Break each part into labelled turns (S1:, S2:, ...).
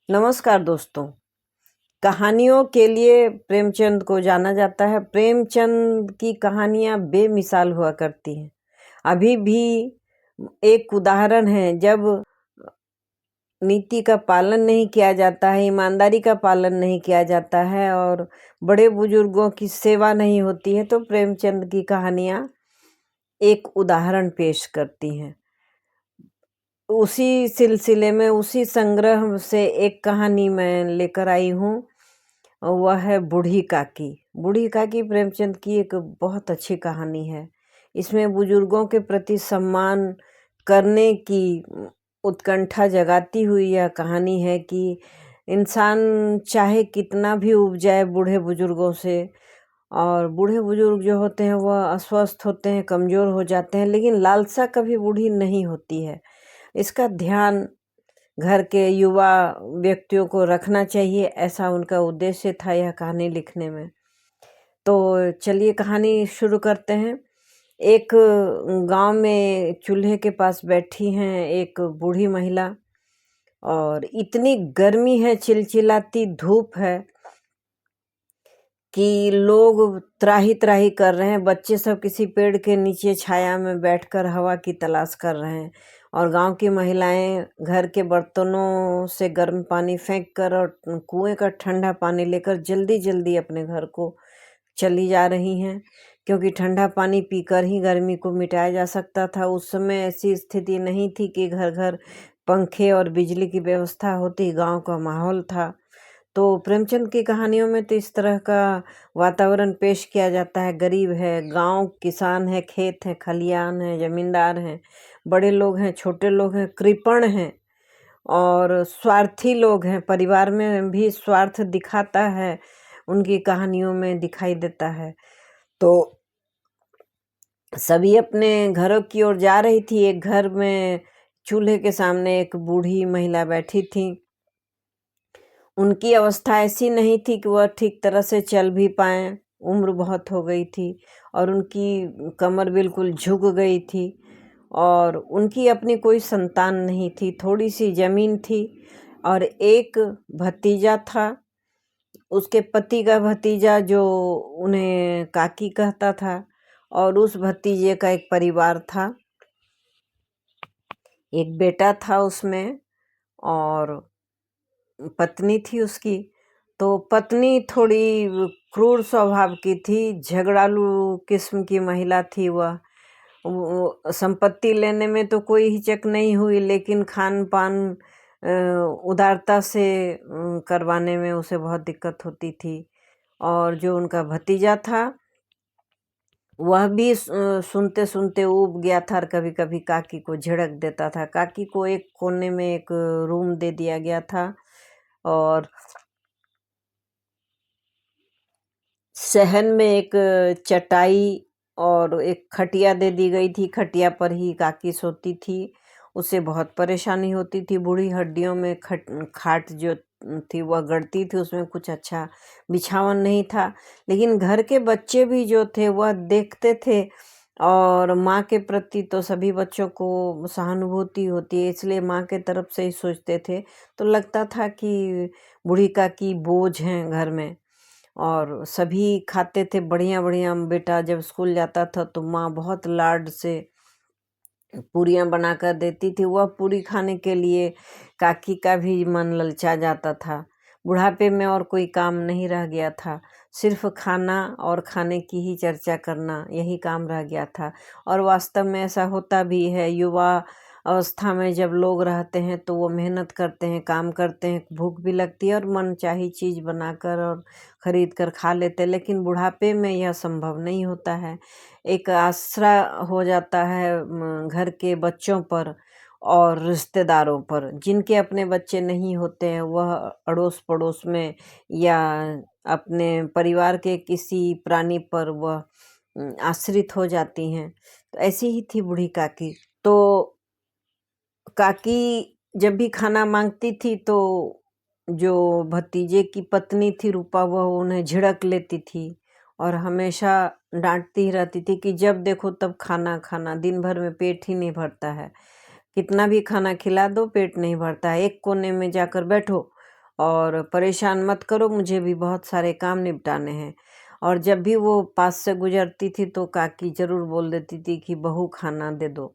S1: नमस्कार दोस्तों। कहानियों के लिए प्रेमचंद को जाना जाता है। प्रेमचंद की कहानियाँ बेमिसाल हुआ करती हैं। अभी भी एक उदाहरण है, जब नीति का पालन नहीं किया जाता है, ईमानदारी का पालन नहीं किया जाता है और बड़े बुजुर्गों की सेवा नहीं होती है, तो प्रेमचंद की कहानियाँ एक उदाहरण पेश करती हैं। उसी सिलसिले में, उसी संग्रह से एक कहानी मैं लेकर आई हूँ। वह है बूढ़ी काकी। बूढ़ी काकी प्रेमचंद की एक बहुत अच्छी कहानी है। इसमें बुजुर्गों के प्रति सम्मान करने की उत्कंठा जगाती हुई यह कहानी है कि इंसान चाहे कितना भी उब जाए बूढ़े बुजुर्गों से, और बूढ़े बुजुर्ग जो होते हैं वह अस्वस्थ होते हैं, कमज़ोर हो जाते हैं, लेकिन लालसा कभी बूढ़ी नहीं होती है। इसका ध्यान घर के युवा व्यक्तियों को रखना चाहिए, ऐसा उनका उद्देश्य था यह कहानी लिखने में। तो चलिए कहानी शुरू करते हैं। एक गांव में चूल्हे के पास बैठी हैं एक बूढ़ी महिला, और इतनी गर्मी है, चिलचिलाती धूप है कि लोग त्राही त्राही कर रहे हैं। बच्चे सब किसी पेड़ के नीचे छाया में बैठकर हवा की तलाश कर रहे हैं, और गांव की महिलाएं घर के बर्तनों से गर्म पानी फेंक कर और कुएं का ठंडा पानी लेकर जल्दी जल्दी अपने घर को चली जा रही हैं, क्योंकि ठंडा पानी पीकर ही गर्मी को मिटाया जा सकता था। उस समय ऐसी स्थिति नहीं थी कि घर घर पंखे और बिजली की व्यवस्था होती। गांव का माहौल था। तो प्रेमचंद की कहानियों में तो इस तरह का वातावरण पेश किया जाता है। गरीब है, गांव किसान है, खेत है, खलियान है, जमींदार हैं, बड़े लोग हैं, छोटे लोग हैं, कृपण हैं और स्वार्थी लोग हैं। परिवार में भी स्वार्थ दिखाता है, उनकी कहानियों में दिखाई देता है। तो सभी अपने घरों की ओर जा रही थी। एक घर में चूल्हे के सामने एक बूढ़ी महिला बैठी थी। उनकी अवस्था ऐसी नहीं थी कि वह ठीक तरह से चल भी पाएँ। उम्र बहुत हो गई थी और उनकी कमर बिल्कुल झुक गई थी, और उनकी अपनी कोई संतान नहीं थी। थोड़ी सी ज़मीन थी और एक भतीजा था। उसके पति का भतीजा जो उन्हें काकी कहता था, और उस भतीजे का एक परिवार था। एक बेटा था उसमें, और पत्नी थी उसकी। तो पत्नी थोड़ी क्रूर स्वभाव की थी, झगड़ालू किस्म की महिला थी वह। संपत्ति लेने में तो कोई हिचक नहीं हुई, लेकिन खान पान उदारता से करवाने में उसे बहुत दिक्कत होती थी। और जो उनका भतीजा था वह भी सुनते सुनते ऊब गया था, और कभी कभी काकी को झिड़क देता था। काकी को एक कोने में एक रूम दे दिया गया था, और सहन में एक चटाई और एक खटिया दे दी गई थी। खटिया पर ही काकी सोती थी। उसे बहुत परेशानी होती थी। बूढ़ी हड्डियों में खाट जो थी वह गड़ती थी, उसमें कुछ अच्छा बिछावन नहीं था। लेकिन घर के बच्चे भी जो थे वह देखते थे, और माँ के प्रति तो सभी बच्चों को सहानुभूति होती है, इसलिए माँ के तरफ से ही सोचते थे। तो लगता था कि बूढ़ी काकी बोझ हैं घर में, और सभी खाते थे बढ़िया बढ़िया। बेटा जब स्कूल जाता था तो माँ बहुत लाड से पूरियाँ बनाकर देती थी। वह पूरी खाने के लिए काकी का भी मन ललचा जाता था। बुढ़ापे में और कोई काम नहीं रह गया था, सिर्फ खाना और खाने की ही चर्चा करना, यही काम रह गया था। और वास्तव में ऐसा होता भी है। युवा अवस्था में जब लोग रहते हैं तो वो मेहनत करते हैं, काम करते हैं, भूख भी लगती है और मनचाही चीज़ बनाकर और ख़रीद कर खा लेते हैं। लेकिन बुढ़ापे में यह संभव नहीं होता है। एक आसरा हो जाता है घर के बच्चों पर और रिश्तेदारों पर। जिनके अपने बच्चे नहीं होते हैं वह अड़ोस पड़ोस में या अपने परिवार के किसी प्राणी पर वह आश्रित हो जाती हैं। तो ऐसी ही थी बूढ़ी काकी। तो काकी जब भी खाना मांगती थी तो जो भतीजे की पत्नी थी रूपा, वह उन्हें झिड़क लेती थी और हमेशा डांटती ही रहती थी कि जब देखो तब खाना खाना, दिन भर में पेट ही नहीं भरता है। कितना भी खाना खिला दो पेट नहीं भरता है, एक कोने में जाकर बैठो और परेशान मत करो, मुझे भी बहुत सारे काम निपटाने हैं। और जब भी वो पास से गुजरती थी तो काकी ज़रूर बोल देती थी कि बहू खाना दे दो,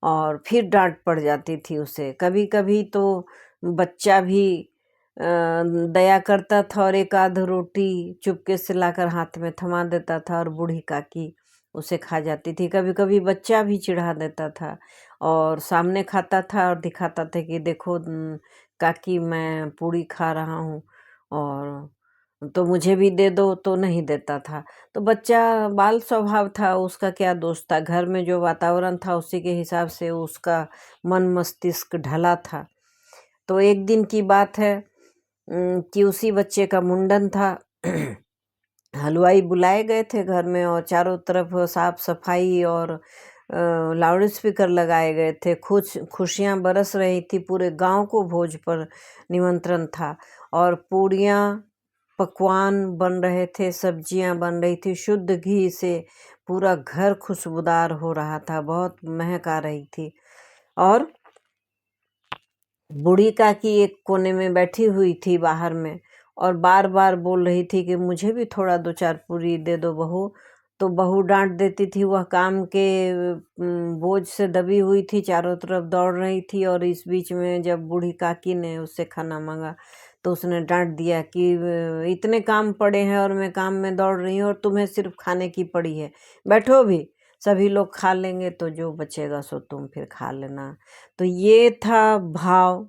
S1: और फिर डांट पड़ जाती थी उसे। कभी कभी तो बच्चा भी दया करता था और एक आध रोटी चुपके से लाकर हाथ में थमा देता था और बूढ़ी काकी उसे खा जाती थी। कभी कभी बच्चा भी चिढ़ा देता था और सामने खाता था और दिखाता था कि देखो काकी मैं पूड़ी खा रहा हूँ और तो मुझे भी दे दो, तो नहीं देता था। तो बच्चा बाल स्वभाव था, उसका क्या दोष था। घर में जो वातावरण था उसी के हिसाब से उसका मन मस्तिष्क ढला था। तो एक दिन की बात है कि उसी बच्चे का मुंडन था। हलवाई बुलाए गए थे घर में और चारों तरफ साफ सफाई और लाउड स्पीकर लगाए गए थे। खुशियां बरस रही थी, पूरे गांव को भोज पर निमंत्रण था और पूरियां पकवान बन रहे थे, सब्जियां बन रही थी, शुद्ध घी से पूरा घर खुशबूदार हो रहा था, बहुत महक आ रही थी। और बूढ़ी काकी एक कोने में बैठी हुई थी बाहर में और बार बार बोल रही थी कि मुझे भी थोड़ा 2-4 पूरी दे दो बहू। तो बहू डांट देती थी, वह काम के बोझ से दबी हुई थी, चारों तरफ दौड़ रही थी। और इस बीच में जब बूढ़ी काकी ने उससे खाना मांगा तो उसने डांट दिया कि इतने काम पड़े हैं और मैं काम में दौड़ रही हूँ और तुम्हें सिर्फ खाने की पड़ी है, बैठो भी, सभी लोग खा लेंगे तो जो बचेगा सो तुम फिर खा लेना। तो ये था भाव।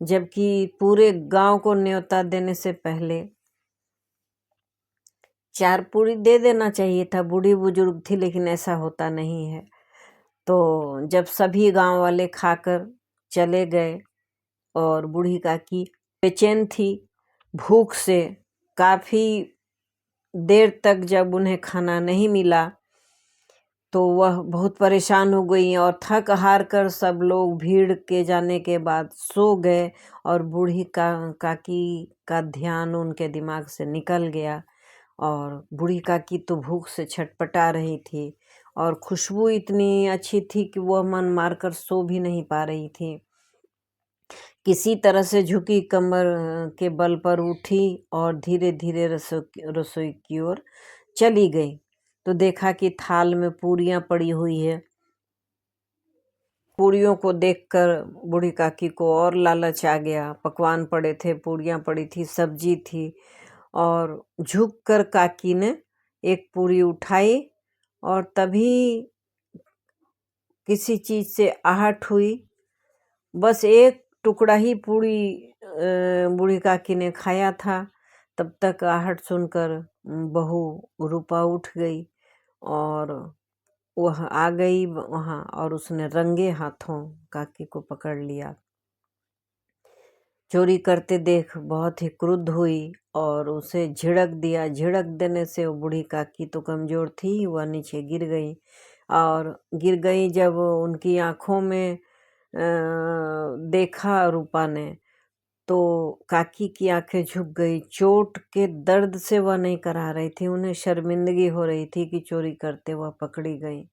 S1: जबकि पूरे गांव को न्योता देने से पहले 4 पूरी दे देना चाहिए था। बूढ़ी बुजुर्ग थी लेकिन ऐसा होता नहीं है। तो जब सभी गांव वाले खाकर चले गए और बूढ़ी काकी बेचैन थी भूख से, काफी देर तक जब उन्हें खाना नहीं मिला तो वह बहुत परेशान हो गई और थक हार कर सब लोग भीड़ के जाने के बाद सो गए और बूढ़ी काकी का ध्यान उनके दिमाग से निकल गया। और बूढ़ी काकी तो भूख से छटपटा रही थी और खुशबू इतनी अच्छी थी कि वह मन मारकर सो भी नहीं पा रही थी। किसी तरह से झुकी कमर के बल पर उठी और धीरे धीरे रसोई की ओर चली गई। तो देखा कि थाल में पूरियां पड़ी हुई है। पूरियों को देखकर बूढ़ी काकी को और लालच आ गया। पकवान पड़े थे, पूरियां पड़ी थी, सब्जी थी और झुककर काकी ने एक पूरी उठाई और तभी किसी चीज से आहट हुई। बस एक टुकड़ा ही पूरी बूढ़ी काकी ने खाया था। तब तक आहट सुनकर बहू रूपा उठ गई और वह आ गई वहाँ और उसने रंगे हाथों काकी को पकड़ लिया। चोरी करते देख बहुत ही क्रुद्ध हुई और उसे झिड़क दिया। झिड़क देने से वो बूढ़ी काकी तो कमजोर थी, वह नीचे गिर गई। और गिर गई जब उनकी आंखों में देखा रूपा ने तो काकी की आंखें झुक गई। चोट के दर्द से वह नहीं करा रही थी, उन्हें शर्मिंदगी हो रही थी कि चोरी करते वह पकड़ी गई।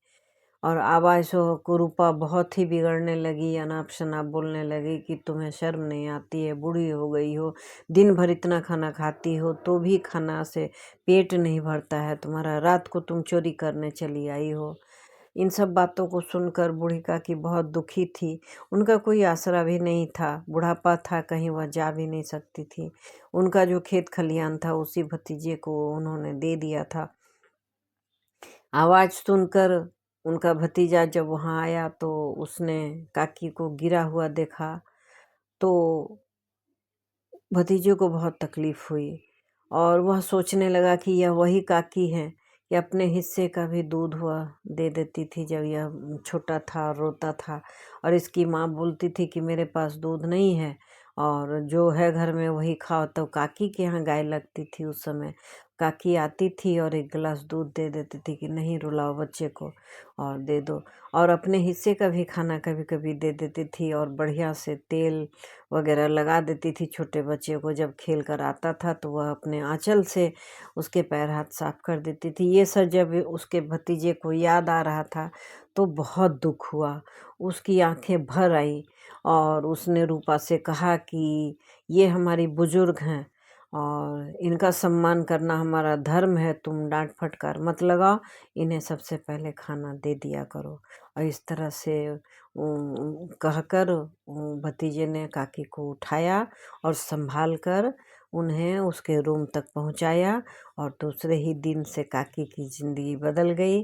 S1: और आवाज़ को रूपा बहुत ही बिगड़ने लगी, अनाप शनाप बोलने लगी कि तुम्हें शर्म नहीं आती है, बूढ़ी हो गई हो, दिन भर इतना खाना खाती हो तो भी खाना से पेट नहीं भरता है तुम्हारा, रात को तुम चोरी करने चली आई हो। इन सब बातों को सुनकर बूढ़ी काकी बहुत दुखी थी। उनका कोई आसरा भी नहीं था, बुढ़ापा था, कहीं वह जा भी नहीं सकती थी। उनका जो खेत खलियान था उसी भतीजे को उन्होंने दे दिया था। आवाज़ सुनकर उनका भतीजा जब वहाँ आया तो उसने काकी को गिरा हुआ देखा तो भतीजे को बहुत तकलीफ हुई और वह सोचने लगा कि यह वही काकी है कि अपने हिस्से का भी दूध वह दे देती थी जब यह छोटा था और रोता था। और इसकी माँ बोलती थी कि मेरे पास दूध नहीं है और जो है घर में वही खाओ। तो काकी के यहाँ गाय लगती थी उस समय। काकी आती थी और एक गिलास दूध दे देती थी कि नहीं रुलाओ बच्चे को और दे दो। और अपने हिस्से का भी खाना कभी कभी दे देती थी और बढ़िया से तेल वगैरह लगा देती थी छोटे बच्चे को। जब खेल कर आता था तो वह अपने आंचल से उसके पैर हाथ साफ कर देती थी। ये सब जब उसके भतीजे को याद आ रहा था तो बहुत दुख हुआ, उसकी आंखें भर आई और उसने रूपा से कहा कि ये हमारी बुजुर्ग हैं और इनका सम्मान करना हमारा धर्म है, तुम डांट फटकार मत लगाओ, इन्हें सबसे पहले खाना दे दिया करो। और इस तरह से कहकर भतीजे ने काकी को उठाया और संभाल कर उन्हें उसके रूम तक पहुंचाया और दूसरे ही दिन से काकी की जिंदगी बदल गई।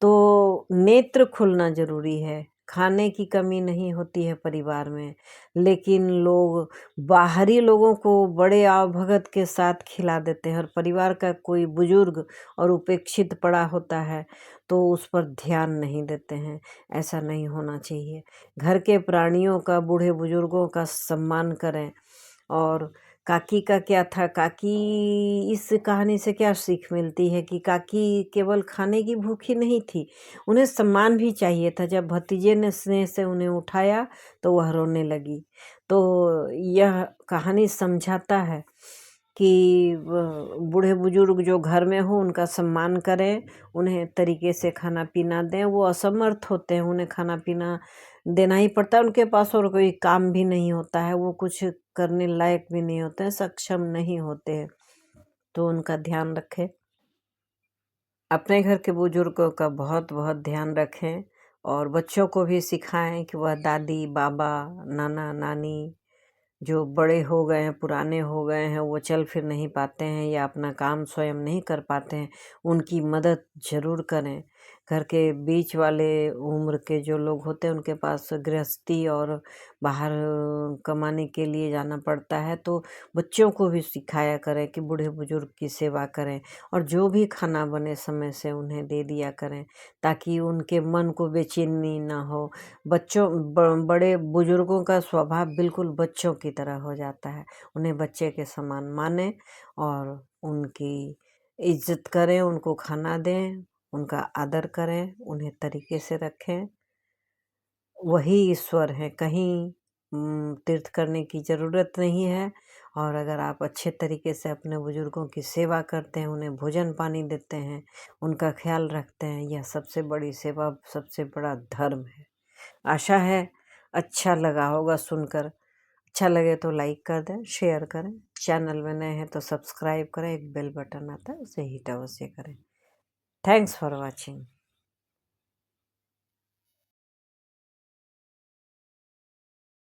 S1: तो नेत्र खुलना जरूरी है। खाने की कमी नहीं होती है परिवार में, लेकिन लोग बाहरी लोगों को बड़े आवभगत के साथ खिला देते हैं और परिवार का कोई बुजुर्ग और उपेक्षित पड़ा होता है तो उस पर ध्यान नहीं देते हैं। ऐसा नहीं होना चाहिए। घर के प्राणियों का, बूढ़े बुजुर्गों का सम्मान करें। और काकी का क्या था, काकी इस कहानी से क्या सीख मिलती है कि काकी केवल खाने की भूखी नहीं थी, उन्हें सम्मान भी चाहिए था। जब भतीजे ने स्नेह से उन्हें उठाया तो वह रोने लगी। तो यह कहानी समझाता है कि बूढ़े बुजुर्ग जो घर में हो उनका सम्मान करें, उन्हें तरीके से खाना पीना दें। वो असमर्थ होते हैं, उन्हें खाना पीना देना ही पड़ता है, उनके पास और कोई काम भी नहीं होता है, वो कुछ करने लायक भी नहीं होते हैं, सक्षम नहीं होते हैं, तो उनका ध्यान रखें। अपने घर के बुजुर्गों का बहुत बहुत ध्यान रखें और बच्चों को भी सिखाएं कि वह दादी, बाबा, नाना, नानी जो बड़े हो गए हैं, पुराने हो गए हैं, वो चल फिर नहीं पाते हैं या अपना काम स्वयं नहीं कर पाते हैं, उनकी मदद ज़रूर करें। घर के बीच वाले उम्र के जो लोग होते हैं उनके पास गृहस्थी और बाहर कमाने के लिए जाना पड़ता है, तो बच्चों को भी सिखाया करें कि बूढ़े बुजुर्ग की सेवा करें और जो भी खाना बने समय से उन्हें दे दिया करें, ताकि उनके मन को बेचैनी ना हो। बड़े बुजुर्गों का स्वभाव बिल्कुल बच्चों की तरह हो जाता है। उन्हें बच्चे के समान मानें और उनकी इज्जत करें, उनको खाना दें, उनका आदर करें, उन्हें तरीके से रखें। वही ईश्वर है, कहीं तीर्थ करने की ज़रूरत नहीं है। और अगर आप अच्छे तरीके से अपने बुजुर्गों की सेवा करते हैं, उन्हें भोजन पानी देते हैं, उनका ख्याल रखते हैं, यह सबसे बड़ी सेवा, सबसे बड़ा धर्म है। आशा है अच्छा लगा होगा सुनकर। अच्छा लगे तो लाइक कर दें, शेयर करें। चैनल में नए हैं तो सब्सक्राइब करें, एक बेल बटन आता है उसे हिट अवश्य करें। Thanks for watching.